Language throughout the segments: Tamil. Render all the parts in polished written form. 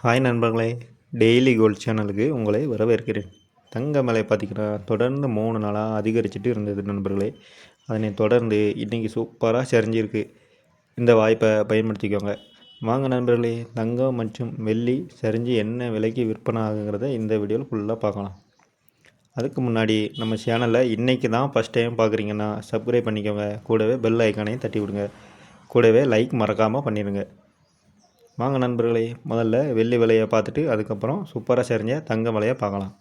ஹாய் நண்பர்களே, டெய்லி கோல்ட் சேனலுக்கு உங்களை வரவேற்கிறேன். தங்க விலை பார்த்திங்கன்னா தொடர்ந்து 3 நாளாக அதிகரிச்சுட்டு இருந்தது நண்பர்களே. அதனை தொடர்ந்து இன்றைக்கி சூப்பராக சரிஞ்சிருக்கு. இந்த வாய்ப்பை பயன்படுத்திக்கோங்க. வாங்க நண்பர்களே, தங்கம் மற்றும் வெள்ளி சரிஞ்சு என்ன விலைக்கு விற்பனை ஆகுங்கிறத இந்த வீடியோவில் ஃபுல்லாக பார்க்கலாம். அதுக்கு முன்னாடி நம்ம சேனலில் இன்றைக்கி தான் ஃபஸ்ட் டைம் பார்க்குறீங்கன்னா சப்ஸ்கிரைப் பண்ணிக்கோங்க. கூடவே பெல் ஐக்கானையும் தட்டி விடுங்க. கூடவே லைக் மறக்காமல் பண்ணிடுங்க. வாங்க நண்பர்களே, முதல்ல வெள்ளி விலையை பார்த்துட்டு அதுக்கப்புறம் சூப்பராக சரிஞ்ச தங்க விலையை பார்க்கலாம்.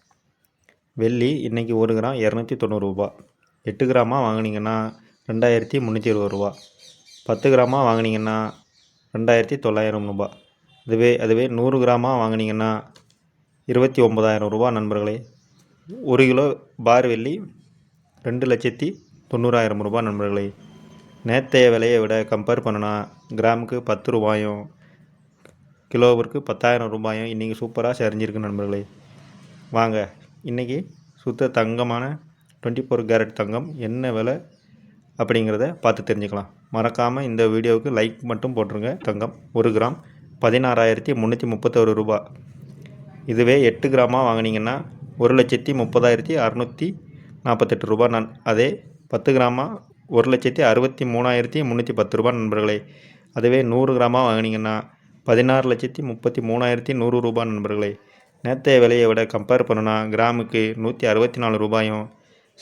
வெள்ளி இன்றைக்கி 1 கிராம் 290 ரூபா. 8 கிராமாக வாங்கினீங்கன்னா 2320 ரூபா. 10 கிராமாக வாங்கினீங்கன்னா 2900 ரூபா. அதுவே 100 கிராமாக வாங்கினீங்கன்னா 29,000 ரூபா நண்பர்களே. 1 கிலோ பார் வெள்ளி 2,90,000 ரூபா நண்பர்களே. நேற்றைய விலையை விட கம்பேர் பண்ணுனா கிராமுக்கு 10 ரூபாயும் கிலோவிற்கு 10,000 ரூபாயும் இன்றைக்கி சூப்பராக சரிஞ்சிருக்கு நண்பர்களே. வாங்க இன்றைக்கி சுத்த தங்கமான 24 கேரட் தங்கம் என்ன விலை அப்படிங்கிறத பார்த்து தெரிஞ்சுக்கலாம். மறக்காமல் இந்த வீடியோவுக்கு லைக் மட்டும் போட்டுருங்க. தங்கம் 1 கிராம் 16,331 ரூபா. இதுவே 8 கிராமாக வாங்கினீங்கன்னா 1,30,648 ரூபா. அதே 10 கிராமாக 1,63,310 ரூபா நண்பர்களே. அதுவே 100 கிராமாக வாங்கினீங்கன்னா 16,33,100 ரூபா நண்பர்களே. நேற்றைய விலையை விட கம்பேர் பண்ணுனா கிராமுக்கு 164 ரூபாயும்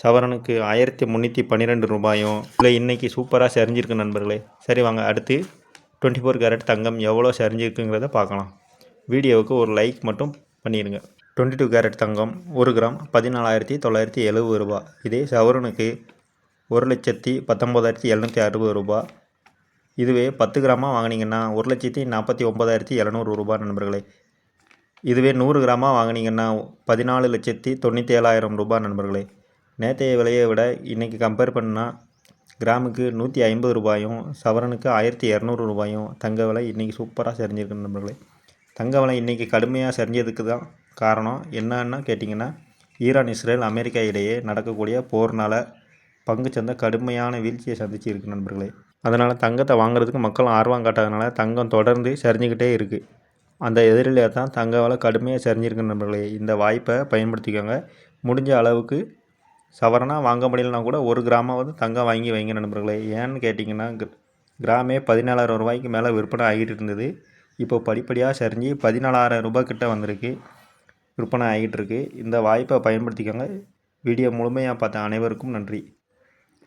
சவரனுக்கு 1,312 ரூபாயும் இல்லை இன்றைக்கி சூப்பராக சரிஞ்சிருக்கு நண்பர்களே. சரி வாங்க அடுத்து 24 கேரட் தங்கம் எவ்வளோ சரிஞ்சிருக்குங்கிறத பார்க்கலாம். வீடியோவுக்கு ஒரு லைக் மட்டும் பண்ணிடுங்க. 22 கேரட் தங்கம் 1 கிராம் 14,970 ரூபா. இதே சவரனுக்கு 1,19,760 ரூபா. இதுவே 10 கிராமாக வாங்கினீங்கன்னா 1,49,700 ரூபா நண்பர்களே. இதுவே 100 கிராமாக வாங்கினீங்கன்னா 14,97,000 ரூபா நண்பர்களே. நேற்றைய விலையை விட இன்றைக்கி கம்பேர் பண்ணால் கிராமுக்கு 150 ரூபாயும் சவரனுக்கு 1,200 ரூபாயும் தங்க விலை இன்றைக்கி சூப்பராக சரிஞ்சிருக்கு நண்பர்களே. தங்க விலை இன்றைக்கி கடுமையாக சரிஞ்சதுக்கு தான் காரணம் என்னன்னா கேட்டிங்கன்னா, ஈரான் இஸ்ரேல் அமெரிக்கா இடையே நடக்கக்கூடிய போர்னால் பங்குச்சந்தை கடுமையான வீழ்ச்சியை சந்திச்சு இருக்குது நண்பர்களே. அதனால் தங்கத்தை வாங்குறதுக்கு மக்கள் ஆர்வம் காட்டாதனால தங்கம் தொடர்ந்து சரிஞ்சிக்கிட்டே இருக்குது. அந்த எதிரில் தான் தங்க விலை கடுமையாக சரிஞ்சிருக்கு நண்பர்களே. இந்த வாய்ப்பை பயன்படுத்திக்கோங்க. முடிஞ்ச அளவுக்கு சவரனாக வாங்க முடியலனா கூட 1 கிராமாவது தங்கம் வாங்கி வைங்க நண்பர்களே. ஏன்னு கேட்டிங்கன்னா கிராமே 17,000 ரூபாய்க்கு மேலே விற்பனை ஆகிட்டு இருந்தது. இப்போ படிப்படியாக சரிஞ்சு 14,000 ரூபாய் கிட்ட வந்திருக்கு, விற்பனை ஆகிட்டு இருக்கு. இந்த வாய்ப்பை பயன்படுத்திக்கோங்க. வீடியோ முழுமையாக பார்த்த அனைவருக்கும் நன்றி.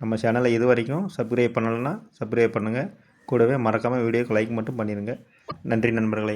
நம்ம சேனலை இது வரைக்கும் சப்ஸ்கிரைப் பண்ணலைன்னா சப்ஸ்கிரைப் பண்ணுங்கள். கூடவே மறக்காமல் வீடியோக்கு லைக் மட்டும் பண்ணிடுங்க. நன்றி நண்பர்களே.